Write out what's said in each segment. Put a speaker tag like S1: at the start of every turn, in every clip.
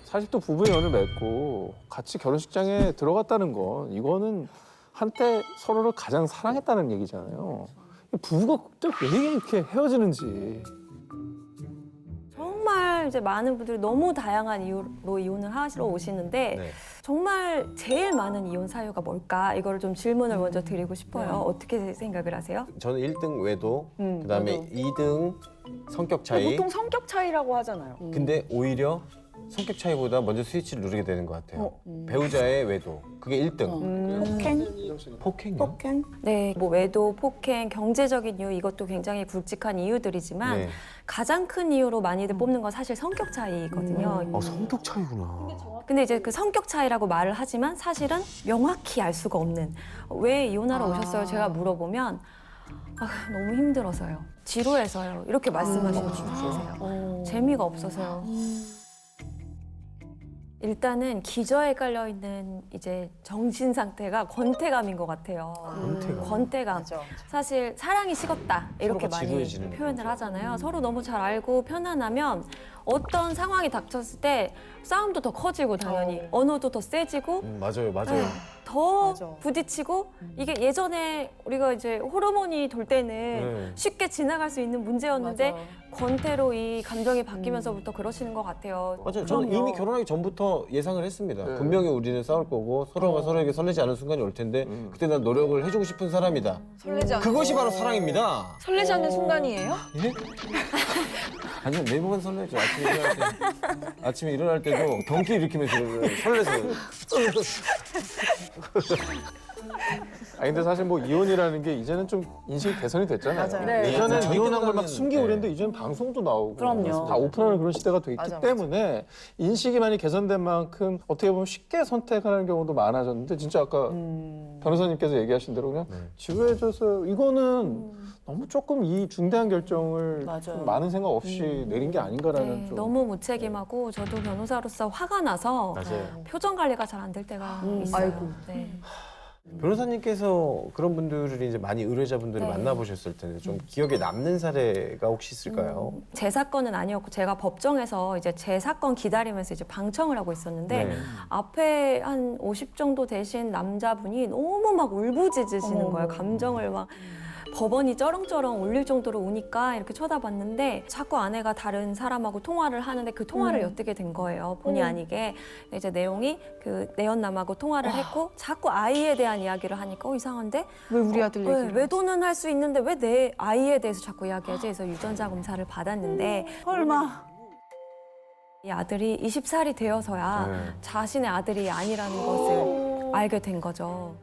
S1: 사실 또 부부의 연을 맺고 같이 결혼식장에 들어갔다는 건 이거는 한때 서로를 가장 사랑했다는 얘기잖아요. 부부가 또 왜 이렇게 헤어지는지.
S2: 정말 이제 많은 분들이 너무 다양한 이유로 이혼을 하시러 오시는데
S3: 네.
S2: 정말 제일 많은 이혼 사유가 뭘까? 이거를 좀 질문을 먼저 드리고 싶어요. 어떻게 생각을 하세요?
S3: 저는 1등 외도, 그다음에
S4: 외도.
S3: 2등 성격 차이.
S4: 보통 성격 차이라고 하잖아요.
S3: 근데 오히려 성격 차이보다 먼저 스위치를 누르게 되는 것 같아요. 배우자의 외도. 그게 1등.
S4: 폭행?
S3: 폭행이요?
S4: 폭행?
S2: 네, 뭐 외도, 폭행, 경제적인 이유 이것도 굉장히 굵직한 이유들이지만
S3: 네.
S2: 가장 큰 이유로 많이들 뽑는 건 사실 성격 차이거든요.
S1: 성격 차이구나.
S2: 근데 이제 그 성격 차이라고 말을 하지만 사실은 명확히 알 수가 없는 왜 이혼하러 오셨어요? 제가 물어보면 너무 힘들어서요. 지루해서요. 이렇게 말씀하시는 분이 계세요. 재미가 없어서요. 일단은 기저에 깔려 있는 이제 정신 상태가 권태감인 것 같아요. 권태감.
S4: 맞아.
S2: 사실 사랑이 식었다 이렇게
S3: 서로가
S2: 많이
S3: 지루해지는
S2: 표현을
S3: 거죠.
S2: 하잖아요. 서로 너무 잘 알고 편안하면 어떤 상황이 닥쳤을 때 싸움도 더 커지고 당연히 언어도 더 세지고
S3: 맞아요, 맞아요.
S2: 네, 더
S4: 맞아.
S2: 부딪히고 이게 예전에 우리가 이제 호르몬이 돌 때는
S3: 네.
S2: 쉽게 지나갈 수 있는 문제였는데
S4: 맞아.
S2: 권태로 이 감정이 바뀌면서부터 그러시는 것 같아요.
S3: 맞아요. 저는 이미 결혼하기 전부터 예상을 했습니다. 분명히 우리는 싸울 거고 서로가 서로에게 설레지 않은 순간이 올 텐데 그때 난 노력을 해주고 싶은 사람이다.
S4: 설레지 않는
S3: 그것이 바로 사랑입니다.
S4: 설레지 않는 순간이에요?
S3: 예? 아니요, 매번 설레죠. 아침에 일어날 때도 경기 일으키면서 설레서.
S1: 아니 근데 사실 뭐 이혼이라는 게 이제는 좀 인식 개선이 됐잖아요.
S4: 맞아요.
S3: 네.
S1: 예전엔
S3: 저희
S1: 이혼한 걸
S3: 때보다는,
S1: 막 숨기고
S3: 네.
S1: 그랬는데 이제는 방송도 나오고
S4: 그럼요.
S1: 다 오픈하는 그런 시대가 돼 있기
S4: 맞아, 맞아.
S1: 때문에 인식이 많이 개선된 만큼 어떻게 보면 쉽게 선택하는 경우도 많아졌는데 진짜 아까 변호사님께서 얘기하신 대로 그냥 지루해져서 이거는 너무 조금 이 중대한 결정을 좀 많은 생각 없이 내린 게 아닌가라는
S2: 네,
S1: 좀
S2: 너무 무책임하고 저도 변호사로서 화가 나서
S3: 맞아요.
S2: 표정 관리가 잘 안 될 때가 있어요.
S4: 아이고.
S2: 네.
S3: 변호사님께서 그런 분들을 이제 많이 의뢰자분들을
S2: 네.
S3: 만나보셨을 텐데 좀 기억에 남는 사례가 혹시 있을까요?
S2: 제 사건은 아니었고 제가 법정에서 이제 제 사건 기다리면서 이제 방청을 하고 있었는데
S3: 네.
S2: 앞에 한 50 정도 되신 남자분이 너무 막 울부짖으시는 거예요. 감정을 막 법원이 쩌렁쩌렁 울릴 정도로 우니까 이렇게 쳐다봤는데 자꾸 아내가 다른 사람하고 통화를 하는데 그 통화를 엿듣게 된 거예요. 본의 아니게. 근데 이제 내용이 그 내연남하고 통화를 했고 자꾸 아이에 대한 이야기를 하니까 이상한데
S4: 왜 우리 아들
S2: 왜,
S4: 얘기를?
S2: 외도는 할 수 있는데 왜 내 아이에 대해서 자꾸 이야기하지? 그래서 유전자 검사를 받았는데
S4: 설마.
S2: 이 아들이 20살이 되어서야
S3: 네.
S2: 자신의 아들이 아니라는 것을 알게 된 거죠.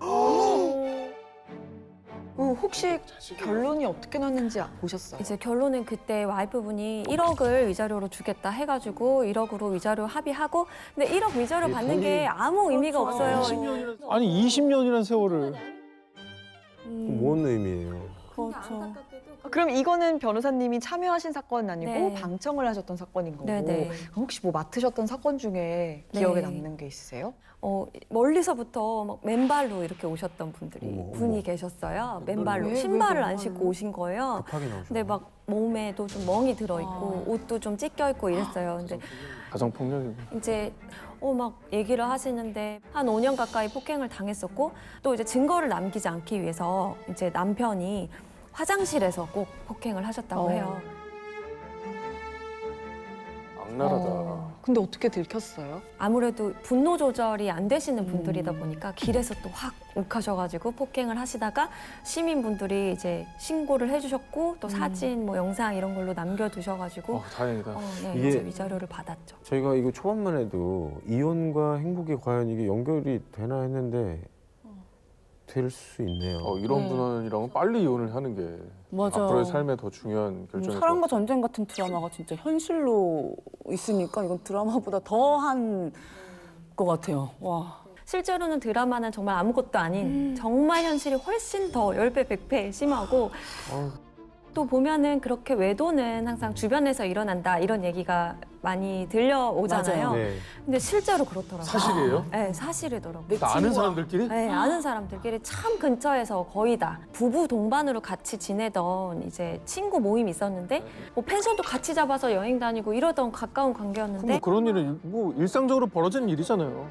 S4: 혹시 결론이 어떻게 났는지 보셨어요?
S2: 이제 결론은 그때 와이프분이 1억을 위자료로 주겠다 해가지고 1억으로 위자료 합의하고 근데 1억 위자료 받는 게 아무 의미가 없어요.
S1: 아니 20년이라는 세월을
S3: 뭔 의미예요?
S4: 그렇죠. 그럼 이거는 변호사님이 참여하신 사건은 아니고
S2: 네.
S4: 방청을 하셨던 사건인 거고
S2: 네네.
S4: 그럼 혹시 뭐 맡으셨던 사건 중에 기억에 남는 게 있으세요?
S2: 멀리서부터 막 맨발로 이렇게 오셨던
S3: 어머,
S2: 분이 계셨어요. 맨발로
S4: 왜
S2: 신발을 안
S4: 맨발로?
S2: 신고 오신 거예요.
S3: 급하게 나오죠.
S2: 근데 막 몸에도 좀 멍이 들어 있고 옷도 좀 찢겨 있고 이랬어요. 근데
S1: 가정폭력이고
S2: 이제 막 얘기를 하시는데 한 5년 가까이 폭행을 당했었고 또 이제 증거를 남기지 않기 위해서 이제 남편이 화장실에서 꼭 폭행을 하셨다고 해요.
S1: 악랄하다.
S4: 근데 어떻게 들켰어요?
S2: 아무래도 분노 조절이 안 되시는 분들이다 보니까 길에서 또 확 욱하셔가지고 폭행을 하시다가 시민분들이 이제 신고를 해주셨고 또 사진 뭐 영상 이런 걸로 남겨두셔가지고
S1: 다행이다.
S2: 네,
S3: 이게-
S2: 이제 위자료를 받았죠.
S3: 저희가 이거 초반만 해도 이혼과 행복이 과연 이게 연결이 되나 했는데 될 수 있네요.
S1: 이런 분이랑은 빨리 이혼을 하는 게
S5: 맞아.
S1: 앞으로의 삶에 더 중요한 결정일
S5: 사랑과
S1: 것
S5: 전쟁 같은 드라마가 진짜 현실로 있으니까 이건 드라마보다 더한 것 같아요. 와.
S2: 실제로는 드라마는 정말 아무것도 아닌 정말 현실이 훨씬 더 10배, 100배 심하고 또 보면은 그렇게 외도는 항상 주변에서 일어난다 이런 얘기가 많이 들려오잖아요.
S5: 맞아요.
S3: 네.
S2: 근데 실제로 그렇더라고요.
S1: 사실이에요?
S2: 네, 사실이더라고요.
S1: 나 아는 사람들끼리?
S2: 네, 아는 사람들끼리 참 근처에서 거의 다 부부 동반으로 같이 지내던 이제 친구 모임이 있었는데 뭐 펜션도 같이 잡아서 여행 다니고 이러던 가까운
S1: 그럼
S2: 관계였는데
S1: 뭐 그런 일은 뭐 일상적으로 벌어지는 일이잖아요.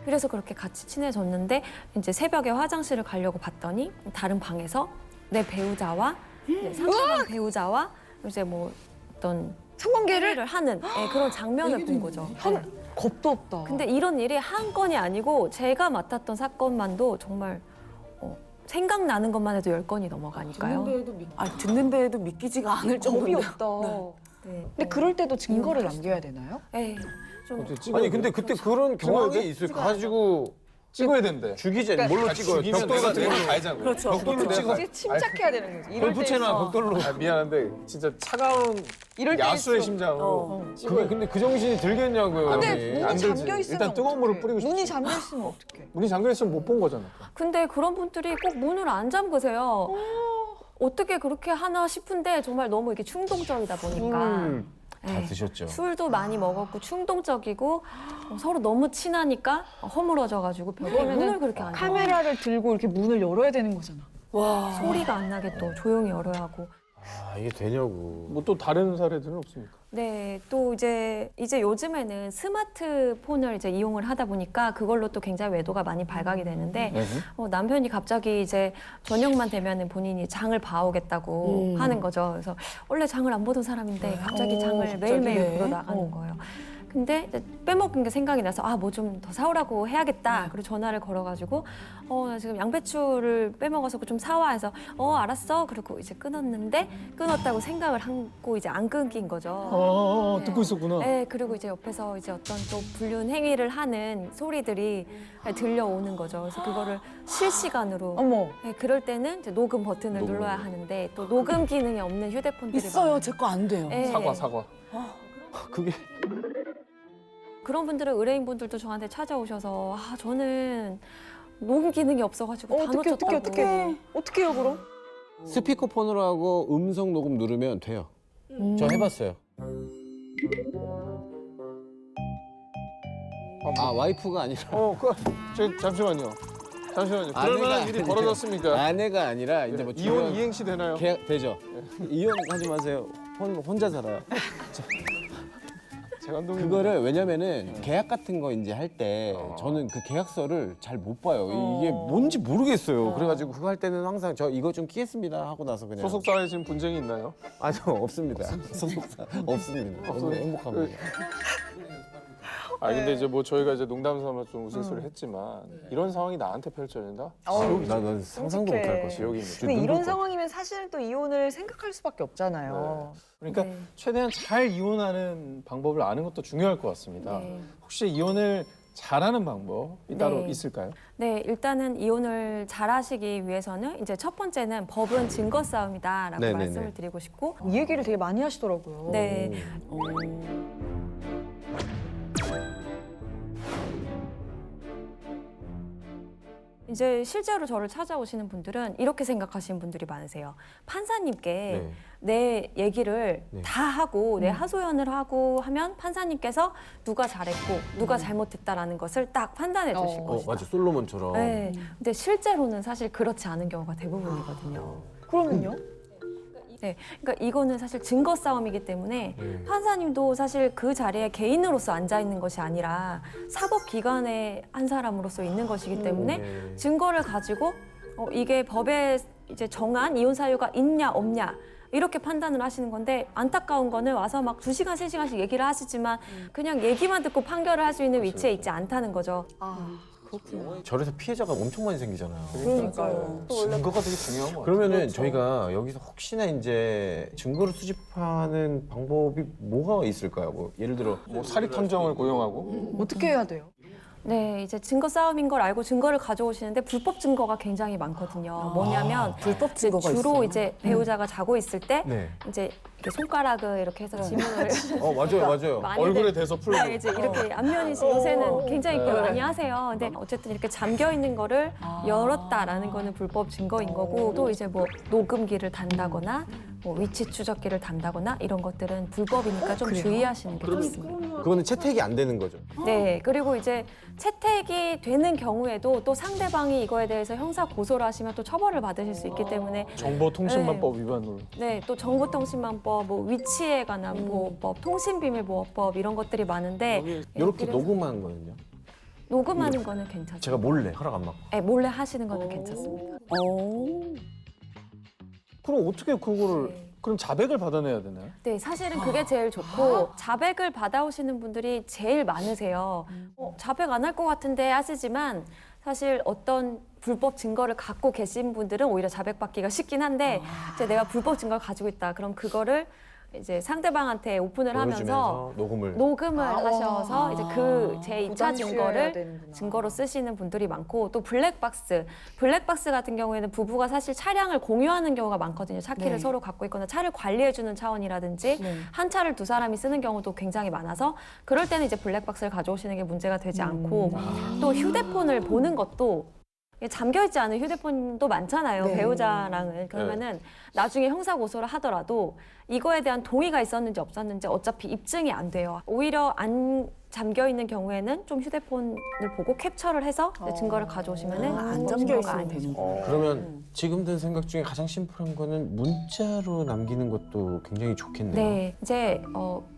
S2: 그래서 그렇게 같이 친해졌는데 이제 새벽에 화장실을 가려고 봤더니 다른 방에서 내 배우자와 이제 상대방 배우자와 이제 뭐 어떤
S4: 성관계를
S2: 하는 그런 장면을 본 거죠. 네.
S4: 겁도 없다.
S2: 근데 이런 일이 한 건이 아니고 제가 맡았던 사건만도 정말 생각나는 것만 해도 10건이 넘어가니까요.
S5: 듣는 데에도 믿기지가 않을
S4: 겁이
S5: 정도인데요.
S4: 없다.
S2: 네.
S4: 근데 그럴 때도 증거를
S2: 이용을
S4: 남겨야 되나요?
S2: 네. 좀
S1: 어떻게 찍어야
S3: 아니
S1: 돼?
S3: 근데 그때 그런 경황이 있을 가지고
S1: 찍어야 된대.
S3: 죽이지 뭘로 찍어요?
S1: 죽이면
S3: 벽돌
S1: 내가
S3: 같은
S1: 내가
S3: 걸로.
S1: 가야자고요.
S5: 그렇죠.
S3: 벽돌로 찍어.
S4: 이제 침착해야 되는 거지. 이럴
S3: 불 붙여놔
S4: 때일수록-
S3: 벽돌로.
S1: 아, 미안한데 진짜 차가운
S4: 이럴
S1: 야수의
S4: 때일수록-
S1: 심장으로
S3: 그게 근데 그 정신이 들겠냐고요.
S4: 근데
S3: 아니.
S4: 문이
S1: 안 들지.
S4: 잠겨 있으면
S1: 일단 뜨거운 물을
S4: 어떡해.
S1: 뿌리고 싶지.
S4: 문이 잠겨 있으면 어떡해?
S1: 문이 잠겨 있으면 못 본 거잖아.
S2: 근데 그런 분들이 꼭 문을 안 잠그세요. 어떻게 그렇게 하나 싶은데 정말 너무 이게 충동적이다 보니까.
S3: 다
S2: 네.
S3: 드셨죠.
S2: 술도 많이 먹었고 충동적이고 서로 너무 친하니까 허물어져가지고 벽에 문을 그렇게 안 열어요.
S4: 카메라를 들고 이렇게 문을 열어야 되는 거잖아.
S5: 와.
S2: 소리가 안 나게 또 조용히 열어야 하고.
S3: 아 이게 되냐고.
S1: 뭐 또 다른 사례들은 없습니까?
S2: 네, 또 이제 요즘에는 스마트폰을 이제 이용을 하다 보니까 그걸로 또 굉장히 외도가 많이 발각이 되는데 남편이 갑자기 이제 저녁만 되면은 본인이 장을 봐오겠다고 하는 거죠. 그래서 원래 장을 안 보던 사람인데 갑자기 장을 매일매일
S5: 갑자기?
S2: 보러 나가는 거예요. 근데 이제 빼먹은 게 생각이 나서 뭐 좀 더 사오라고 해야겠다. 그리고 전화를 걸어가지고 나 지금 양배추를 빼먹어서 좀 사와 해서 알았어. 그리고 이제 끊었다고 생각을 하고 이제 안 끊긴 거죠.
S1: 듣고 있었구나.
S2: 네, 그리고 이제 옆에서 이제 어떤 또 불륜 행위를 하는 소리들이 들려오는 거죠. 그래서 그거를 실시간으로.
S4: 어머.
S2: 네, 그럴 때는 이제 녹음 버튼을 눌러야 하는데 또 녹음 기능이 없는 휴대폰들이
S5: 있어요.
S2: 많아요.
S5: 제 거 안 돼요.
S2: 네.
S1: 사과.
S3: 그게
S2: 그런 분들은 의뢰인분들도 저한테 찾아오셔서 저는 녹음 기능이 없어가지고 다 놓쳤다고.
S4: 어떻게요 그럼?
S3: 스피커폰으로 하고 음성 녹음 누르면 돼요. 저 해봤어요. 아 와이프가 아니라
S1: 잠시만요. 그럴
S3: 아내가
S1: 만한 일이
S3: 아니라-
S1: 벌어졌습니까?
S3: 아내가 아니라 이제 뭐
S1: 이혼
S3: 주변
S1: 이행시 되나요?
S3: 계약 되죠. 이혼하지 마세요. 혼자 살아요.
S1: 재간동이
S3: 그거를 왜냐면은 계약 같은 거 이제 할 때 저는 그 계약서를 잘 못 봐요. 이게 뭔지 모르겠어요. 그래가지고 그거 할 때는 항상 저 이거 좀 끼겠습니다 하고 나서 그냥
S1: 소속사에 지금 분쟁이 있나요?
S3: 아니요 없습니다. 소속사 없습니다. 너무 행복합니다.
S1: 근데 이제 뭐 저희가 이제 농담 삼아 좀 우스갯소리 했지만 이런 상황이 나한테 펼쳐진다?
S3: 난 상상도
S4: 끔찍해.
S3: 못할 것 같아.
S1: 지옥입니다.
S4: 근데 이런 상황이면 사실은 또 이혼을 생각할 수밖에 없잖아요.
S1: 그러니까
S2: 네.
S1: 최대한 잘 이혼하는 방법을 아는 것도 중요할 것 같습니다.
S2: 네.
S1: 혹시 이혼을 잘하는 방법이 따로
S2: 네.
S1: 있을까요?
S2: 네, 일단은 이혼을 잘하시기 위해서는 이제 첫 번째는 법은 증거 싸움이다라고
S3: 네네네.
S2: 말씀을 드리고 싶고,
S4: 이 얘기를 되게 많이 하시더라고요.
S2: 네, 이제 실제로 저를 찾아오시는 분들은 이렇게 생각하시는 분들이 많으세요. 판사님께
S3: 네.
S2: 내 얘기를
S3: 네.
S2: 다 하고 내 하소연을 하고 하면 판사님께서 누가 잘했고 누가 잘못했다라는 것을 딱 판단해 주실 것이다.
S3: 맞아 솔로몬처럼.
S2: 네. 근데 실제로는 사실 그렇지 않은 경우가 대부분이거든요.
S4: 그러면요?
S2: 네. 그러니까 이거는 사실 증거 싸움이기 때문에
S3: 네.
S2: 판사님도 사실 그 자리에 개인으로서 앉아 있는 것이 아니라 사법기관의 한 사람으로서 있는 것이기 때문에
S3: 네.
S2: 증거를 가지고 이게 법에 이제 정한 이혼 사유가 있냐 없냐 이렇게 판단을 하시는 건데, 안타까운 거는 와서 막 2시간, 3시간씩 얘기를 하시지만 그냥 얘기만 듣고 판결을 할 수 있는 위치에 있지 않다는 거죠.
S3: 절에서 피해자가 엄청 많이 생기잖아요.
S4: 그러니까요.
S1: 증거가 되게 중요한 것 같아요.
S3: 그러면은 저희가 여기서 혹시나 이제 증거를 수집하는 방법이 뭐가 있을까요? 뭐 예를 들어
S1: 뭐 사립 탐정을 고용하고
S4: 어떻게 해야 돼요?
S2: 네, 이제 증거 싸움인 걸 알고 증거를 가져오시는데 불법 증거가 굉장히 많거든요. 뭐냐면
S5: 불법
S2: 이제
S5: 증거가
S2: 주로
S5: 있어요.
S2: 이제 배우자가 자고 있을 때
S3: 네.
S2: 이제 이렇게 손가락을 이렇게 해서 지문을
S3: 맞아요.
S2: 많이들-
S1: 얼굴에 대서 풀고.
S2: 네, 이제 이렇게 안면인식 요새는 굉장히
S1: 네.
S2: 많이 하세요. 근데 어쨌든 이렇게 잠겨 있는 거를 열었다라는 거는 불법 증거인 거고 또 이제 뭐 녹음기를 단다거나 뭐 위치 추적기를 단다거나 이런 것들은 불법이니까 좀 주의하시는 게 좋습니다.
S3: 그거는 채택이 안 되는 거죠.
S2: 네, 그리고 이제 채택이 되는 경우에도 또 상대방이 이거에 대해서 형사 고소를 하시면 또 처벌을 받으실 수 있기 때문에
S1: 정보통신망법 위반으로.
S2: 네, 또 정보통신망법, 뭐 위치에 관한 보호법, 통신비밀보호법 이런 것들이 많은데
S3: 이렇게
S2: 그래서
S3: 녹음한 거는요?
S2: 녹음하는 거는 괜찮습니다.
S3: 제가 몰래 허락 안 받고.
S2: 네, 몰래 하시는 거는 괜찮습니다.
S1: 그럼 어떻게 그거를
S2: 네.
S1: 그럼 자백을 받아내야 되나요?
S2: 네, 사실은 그게 제일 좋고 자백을 받아오시는 분들이 제일 많으세요. 자백 안 할 것 같은데 하시지만 사실 어떤 불법 증거를 갖고 계신 분들은 오히려 자백받기가 쉽긴 한데 이제 내가 불법 증거를 가지고 있다. 그럼 그거를 이제 상대방한테 오픈을 하면서
S3: 보여주면서 녹음을.
S2: 녹음을 하셔서 이제 그 제2차
S4: 부담스러워야
S2: 증거를
S4: 되는구나.
S2: 증거로 쓰시는 분들이 많고 또 블랙박스 같은 경우에는 부부가 사실 차량을 공유하는 경우가 많거든요. 차키를
S5: 네.
S2: 서로 갖고 있거나 차를 관리해주는 차원이라든지
S5: 네.
S2: 한 차를 두 사람이 쓰는 경우도 굉장히 많아서 그럴 때는 이제 블랙박스를 가져오시는 게 문제가 되지 않고 또 휴대폰을 보는 것도 잠겨있지 않은 휴대폰도 많잖아요.
S5: 네.
S2: 배우자랑은. 그러면은 나중에 형사 고소를 하더라도 이거에 대한 동의가 있었는지 없었는지 어차피 입증이 안 돼요. 오히려 안 잠겨 있는 경우에는 좀 휴대폰을 보고 캡처를 해서 이제 증거를 가져오시면은
S5: 안
S2: 불법
S5: 잠겨
S2: 증거가
S5: 있으면
S2: 아니죠.
S5: 되는구나.
S3: 그러면 지금 든 생각 중에 가장 심플한 거는 문자로 남기는 것도 굉장히 좋겠네요.
S2: 네, 이제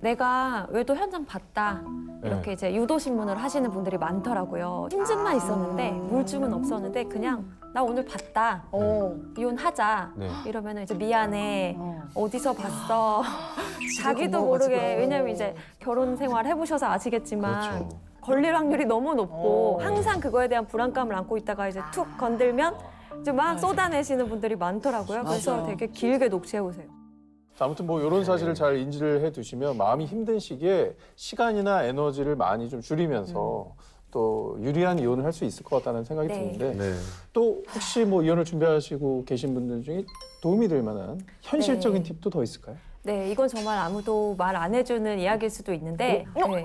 S2: 내가 외도 현장 봤다 이렇게
S3: 네.
S2: 이제 유도 신문을 하시는 분들이 많더라고요. 힘증만 있었는데 물증은 없었는데 그냥 나 오늘 봤다 이혼하자
S3: 네.
S2: 이러면은 이제 미안해 어디서 봤어 자기도
S5: 고마워가지고.
S2: 모르게 왜냐면 이제 결혼 생활 해보셔서 아시겠지만
S3: 그렇죠.
S2: 걸릴 확률이 너무 높고 항상 그거에 대한 불안감을 안고 있다가 이제 툭 건들면 이제 막 쏟아내시는 분들이 많더라고요. 그래서
S5: 맞아요.
S2: 되게 길게 녹취해보세요.
S1: 자, 아무튼 뭐 이런 사실을 잘 인지를 해두시면 마음이 힘든 시기에 시간이나 에너지를 많이 좀 줄이면서 또 유리한 이혼을 할 수 있을 것 같다는 생각이
S2: 네.
S1: 드는데
S3: 네.
S1: 또 혹시 뭐 이혼을 준비하시고 계신 분들 중에 도움이 될 만한 현실적인 팁도 더 있을까요?
S2: 네, 이건 정말 아무도 말 안 해주는 이야기일 수도 있는데 네.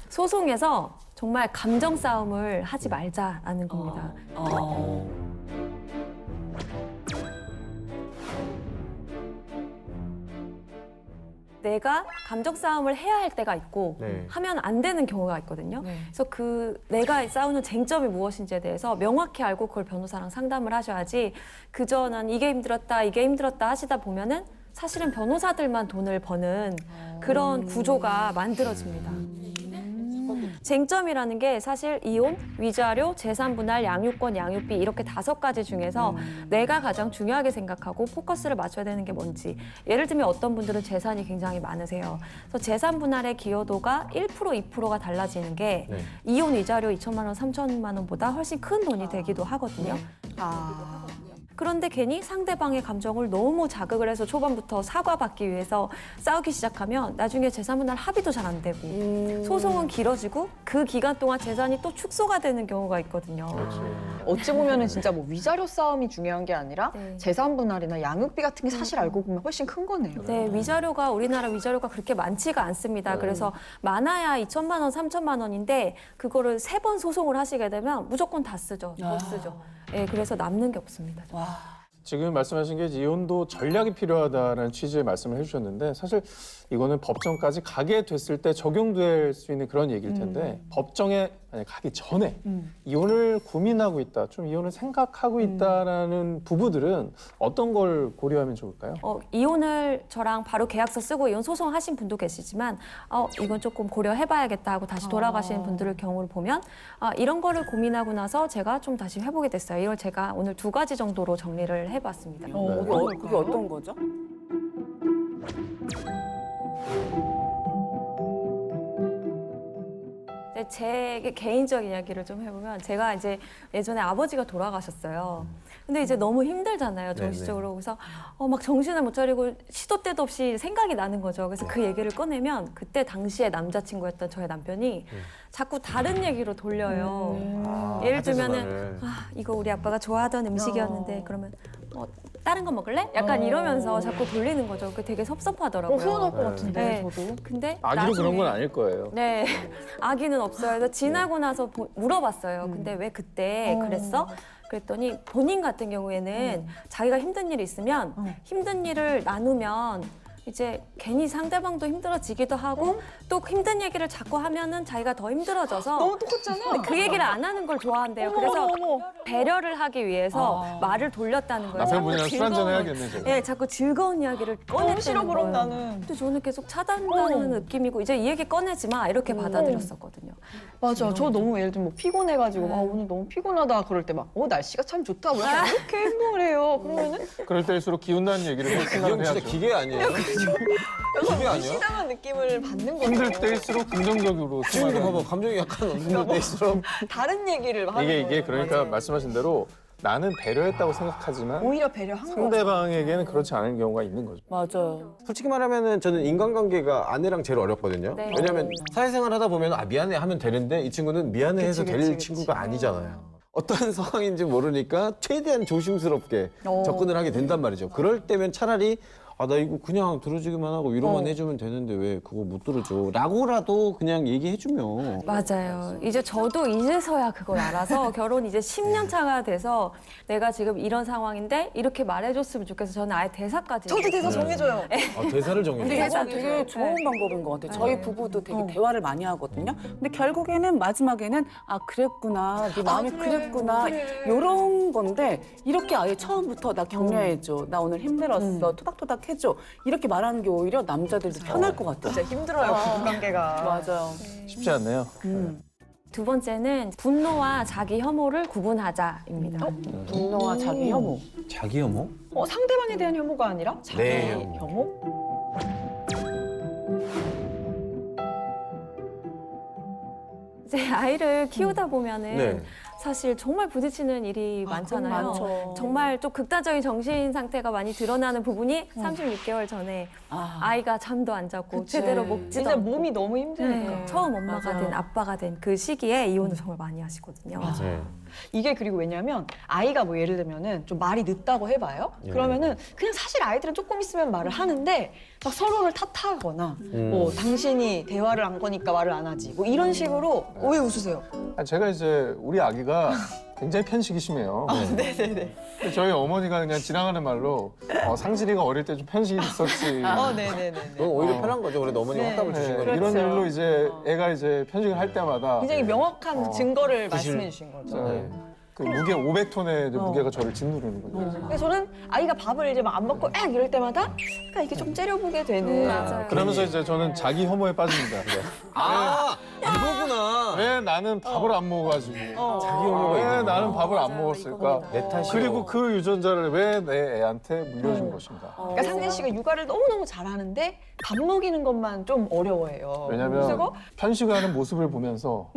S2: 소송에서 정말 감정 싸움을 하지 말자라는 겁니다. 내가 감정 싸움을 해야 할 때가 있고
S3: 네.
S2: 하면 안 되는 경우가 있거든요.
S5: 네.
S2: 그래서 그 내가 싸우는 쟁점이 무엇인지에 대해서 명확히 알고 그걸 변호사랑 상담을 하셔야지 그저 난 이게 힘들었다 하시다 보면은 사실은 변호사들만 돈을 버는 그런 구조가 만들어집니다. 쟁점이라는 게 사실 이혼, 위자료, 재산분할, 양육권, 양육비 이렇게 5가지 중에서 내가 가장 중요하게 생각하고 포커스를 맞춰야 되는 게 뭔지. 예를 들면 어떤 분들은 재산이 굉장히 많으세요. 그래서 재산분할의 기여도가 1%, 2%가 달라지는 게
S3: 네.
S2: 이혼 위자료 2천만 원, 3천만 원보다 훨씬 큰 돈이 되기도 하거든요. 그런데 괜히 상대방의 감정을 너무 자극을 해서 초반부터 사과받기 위해서 싸우기 시작하면 나중에 재산분할 합의도 잘 안 되고 소송은 길어지고 그 기간 동안 재산이 또 축소가 되는 경우가 있거든요.
S4: 어찌 보면은 진짜 뭐 위자료 싸움이 중요한 게 아니라
S2: 네.
S4: 재산 분할이나 양육비 같은 게 사실 알고 보면 훨씬 큰 거네요.
S2: 네, 우리나라 위자료가 그렇게 많지가 않습니다. 그래서 많아야 2천만 원, 3천만 원인데 그거를 3번 소송을 하시게 되면 무조건 다 쓰죠. 못 쓰죠. 네, 그래서 남는 게 없습니다.
S1: 지금 말씀하신 게 이혼도 전략이 필요하다는 취지의 말씀을 해주셨는데 사실 이거는 법정까지 가게 됐을 때 적용될 수 있는 그런 얘기일 텐데 법정에 만약 가기 전에 이혼을 고민하고 있다, 좀 이혼을 생각하고 있다라는 부부들은 어떤 걸 고려하면 좋을까요?
S2: 이혼을 저랑 바로 계약서 쓰고 이혼 소송하신 분도 계시지만 이건 조금 고려해봐야겠다 하고 다시 돌아가시는 분들의 경우를 보면 이런 거를 고민하고 나서 제가 좀 다시 회복이 됐어요. 이걸 제가 오늘 2가지 정도로 정리를 해봤습니다.
S5: 그게 어떤 거죠?
S2: 근데 제 개인적인 이야기를 좀 해보면 제가 이제 예전에 아버지가 돌아가셨어요. 근데 이제 너무 힘들잖아요, 정신적으로. 그래서 막 정신을 못 차리고 시도 때도 없이 생각이 나는 거죠. 그래서 그 얘기를 꺼내면 그때 당시에 남자친구였던 저의 남편이 자꾸 다른 얘기로 돌려요. 예를 들면은 이거 우리 아빠가 좋아하던 음식이었는데 그러면 다른 거 먹을래? 약간 이러면서 자꾸 돌리는 거죠. 그게 되게 섭섭하더라고요.
S4: 후원할 것 같은데
S2: 네.
S4: 저도.
S2: 근데
S1: 아기로 그런
S2: 나중에
S1: 건 아닐 거예요.
S2: 네, 아기는 없어요. 그래서 지나고 나서 물어봤어요. 근데 왜 그때 그랬어? 그랬더니 본인 같은 경우에는 자기가 힘든 일이 있으면 힘든 일을 나누면 이제 괜히 상대방도 힘들어지기도 하고 또 힘든 얘기를 자꾸 하면은 자기가 더 힘들어져서
S4: 너무 똑같잖아.
S2: 그 얘기를 안 하는 걸 좋아한대요. 그래서 배려를 하기 위해서 말을 돌렸다는 거예요.
S1: 남편분이랑 술 한잔
S2: 즐거운-
S1: 해야겠네, 제가.
S2: 예, 자꾸 즐거운 이야기를
S4: 너무
S2: 꺼냈다는
S4: 싫어
S2: 거예요.
S4: 그럼 나는.
S2: 근데 저는 계속 차단하는 느낌이고 이제 이 얘기 꺼내지 마 이렇게 받아들였었거든요.
S4: 맞아. 저 너무 예를 들면 뭐 피곤해가지고 오늘 너무 피곤하다 그럴 때 막 날씨가 참 좋다. 뭐 약간 이렇게 행동을 해요. 그러면은
S1: 그럴 때일수록 기운나는 얘기를 할
S3: 이 형
S1: 생각을
S3: 진짜
S1: 해야죠.
S3: 기계 아니에요? 기계 아니야?
S4: 시장한 느낌을 받는 거죠.
S1: 힘들 때일수록 긍정적으로
S3: 지금도
S1: 생각하는
S3: 봐봐 감정이 약간 없는 때일수록
S4: 다른 얘기를 하는
S1: 이게
S4: 거예요.
S1: 그러니까
S4: 맞아요.
S1: 말씀하신 대로 나는 배려했다고 생각하지만
S4: 오히려 배려한 거.
S1: 상대방에게는 그렇지 않은 경우가 있는 거죠.
S5: 맞아요.
S3: 솔직히 말하면은 저는 인간관계가 아내랑 제일 어렵거든요.
S2: 네.
S3: 왜냐면 사회생활 하다 보면 미안해 하면 되는데 이 친구는 미안해해서
S4: 그치,
S3: 될
S4: 그치.
S3: 친구가 아니잖아요. 어떤 상황인지 모르니까 최대한 조심스럽게 접근을 하게 된단 말이죠. 그럴 때면 차라리 나 이거 그냥 들어주기만 하고 위로만 해주면 되는데 왜 그거 못 들어줘? 라고라도 그냥 얘기해주면.
S2: 맞아요. 이제 저도 이제서야 그걸 알아서 결혼 이제 10년 차가 돼서 내가 지금 이런 상황인데 이렇게 말해줬으면 좋겠어. 저는 아예 대사까지.
S4: 저도 대사 정해줘요.
S3: 대사를 정해줘.
S5: 근데 이거 되게 좋은 방법인 것 같아요. 저희 부부도 되게 대화를 많이 하거든요. 근데 결국에는 마지막에는 그랬구나, 네 마음이 그랬구나 이런 건데 이렇게 아예 처음부터 나 격려해줘, 나 오늘 힘들었어, 토닥토닥 해줘 이렇게 말하는 게 오히려 남자들도 편할 것 같아요.
S4: 진짜 힘들어요 부부관계가.
S5: 맞아요.
S1: 쉽지 않네요.
S2: 두 번째는 분노와 자기 혐오를 구분하자입니다.
S5: 분노와 자기 혐오.
S3: 자기 혐오?
S4: 상대방에 대한 혐오가 아니라 자기
S3: 네.
S4: 혐오?
S2: 이제 아이를 키우다 보면은
S3: 네.
S2: 사실 정말 부딪히는 일이 많잖아요.
S5: 많죠.
S2: 정말 좀 극단적인 정신 상태가 많이 드러나는 부분이 36개월 전에 아이가 잠도 안 자고
S5: 그치.
S2: 제대로 먹지도
S4: 진짜
S2: 않고
S4: 몸이 너무 힘드니까.
S2: 네, 처음 엄마가
S5: 맞아요.
S2: 된 아빠가 된 그 시기에 이혼을 정말 많이 하시거든요.
S3: 네.
S4: 이게 그리고 왜냐면 아이가 뭐 예를 들면은 좀 말이 늦다고 해봐요.
S3: 예.
S4: 그러면은 그냥 사실 아이들은 조금 있으면 말을 하는데 막 서로를 탓하거나 뭐 당신이 대화를 안 거니까 말을 안 하지 뭐 이런 식으로 왜 웃으세요?
S1: 제가 이제 우리 아기가 굉장히 편식이 심해요.
S4: 네네네.
S1: 근데 저희 어머니가 그냥 지나가는 말로 상진이가 어릴 때 좀 편식이 있었지.
S4: 네네네네.
S3: 그건 오히려 편한 거죠. 그래도 어머니가 확답을
S1: 네,
S3: 주신 거니까.
S1: 이런
S5: 그렇죠.
S1: 일로 이제 애가 이제 편식을 할 때마다
S4: 굉장히 명확한 증거를 말씀해 주신 거죠.
S1: 네, 그 무게 500톤의 무게가 저를 짓누르는 거죠.
S4: 그래서 저는 아이가 밥을 이제 막 안 먹고 악 이럴 때마다 그러니까 이게 좀 째려보게 되는.
S2: 맞아요.
S1: 그러면서 이제 저는 자기 혐오에 빠집니다.
S3: 이거구나.
S1: 왜 나는 밥을 안 먹어가지고
S3: 자기 혐오가
S1: 왜
S3: 있구나.
S1: 나는 밥을 안 먹었을까?
S3: 내 탓이요.
S1: 그리고 그 유전자를 왜 내 애한테 물려준 것인가?
S4: 그러니까 상진 씨가 육아를 너무너무 잘하는데 밥 먹이는 것만 좀 어려워해요.
S1: 왜냐면
S4: 그래서
S1: 편식하는 모습을 보면서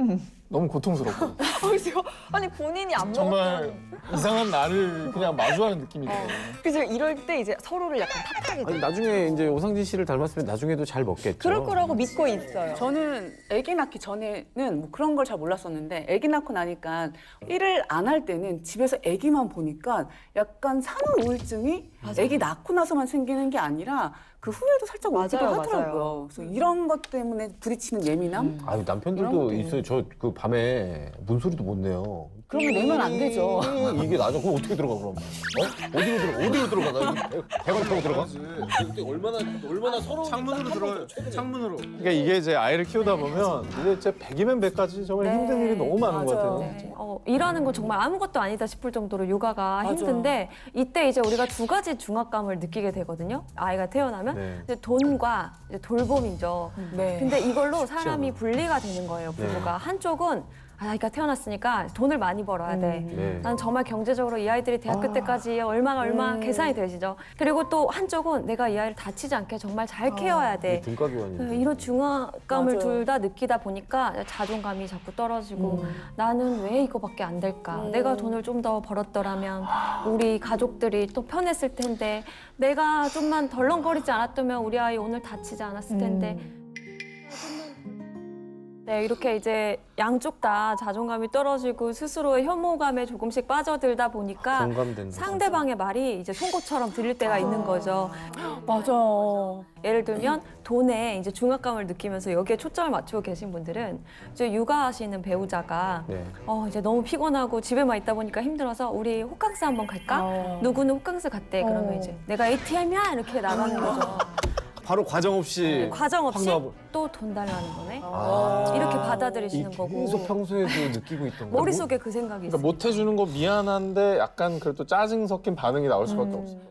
S1: 너무 고통스럽고
S4: 그래서 아니 본인이 안
S1: 정말
S4: 먹었다는.
S1: 이상한 나를 그냥 마주하는 느낌이 들어요.
S4: 그래서 이럴 때 이제 서로를 약간 탓하게 돼요.
S3: 아니, 나중에 이제 오상진 씨를 닮았으면 나중에도 잘 먹겠죠.
S4: 그럴 거라고 믿고 있어요.
S5: 저는 아기 낳기 전에는 뭐 그런 걸 잘 몰랐었는데 아기 낳고 나니까 일을 안 할 때는 집에서 아기만 보니까 약간 산후 우울증이 아기 낳고 나서만 생기는 게 아니라 그 후에도 살짝 오기도
S4: 맞아요,
S5: 하더라고요.
S4: 맞아요.
S5: 그래서 이런 것 때문에 부딪히는 예민함?
S3: 아유
S5: 이런
S3: 남편들도
S5: 것도
S3: 있어요. 저 그 밤에 문소리도 못 내요.
S5: 그러면 내면 안 되죠.
S3: 이게 나죠. 그럼 어떻게 들어가 그럼? 어디로 들어가? 나 배관 타고 들어가? 얼마나 서로
S1: 창문으로 들어요. 창문으로. 그러니까 이게 이제 아이를 키우다 보면 이게 진짜 100이면 100가지 정말
S2: 네.
S1: 힘든 일이 너무 많은 것
S5: 맞아요.
S1: 같아요.
S2: 네. 일하는 건 정말 아무것도 아니다 싶을 정도로 육아가
S5: 맞아.
S2: 힘든데 이때 이제 우리가 두 가지 중압감을 느끼게 되거든요. 아이가 태어나면
S3: 네.
S2: 이제 돈과 이제 돌봄이죠.
S5: 네.
S2: 근데 이걸로 사람이 분리가 되는 거예요. 부부가 한쪽은 아이가 태어났으니까 돈을 많이 벌어야 돼.
S3: 네.
S2: 난 정말 경제적으로 이 아이들이 대학교 때까지 얼마 계산이 되시죠. 그리고 또 한쪽은 내가 이 아이를 다치지 않게 정말 잘 케어해야 돼.
S3: 등가 교환이.
S2: 이런 중압감을
S5: 맞아요.
S2: 둘 다 느끼다 보니까 자존감이 자꾸 떨어지고 나는 왜 이거밖에 안 될까? 내가 돈을 좀 더 벌었더라면 우리 가족들이 또 편했을 텐데 내가 좀만 덜렁거리지 않았다면 우리 아이 오늘 다치지 않았을 텐데 네, 이렇게 이제 양쪽 다 자존감이 떨어지고 스스로의 혐오감에 조금씩 빠져들다 보니까
S3: 공감된다.
S2: 상대방의 말이 이제 송곳처럼 들릴 때가 있는 거죠.
S5: 맞아.
S2: 예를 들면 돈에 이제 중압감을 느끼면서 여기에 초점을 맞추고 계신 분들은 이제 육아하시는 배우자가
S3: 네.
S2: 이제 너무 피곤하고 집에만 있다 보니까 힘들어서 우리 호캉스 한번 갈까? 누구는 호캉스 갔대. 그러면 이제 내가 ATM이야 이렇게 나가는 거죠.
S3: 바로 과정 없이
S2: 과정 없이
S3: 확 나와버-
S2: 또 돈 달라는 거네.
S3: 아.
S2: 이렇게 받아들이시는 거고.
S3: 계속 평소에도 느끼고 있던 거.
S2: 머릿속에 그 생각이 있어요.
S1: 그러니까 못 해주는 거 미안한데 약간 그래도 짜증 섞인 반응이 나올 수밖에 없어.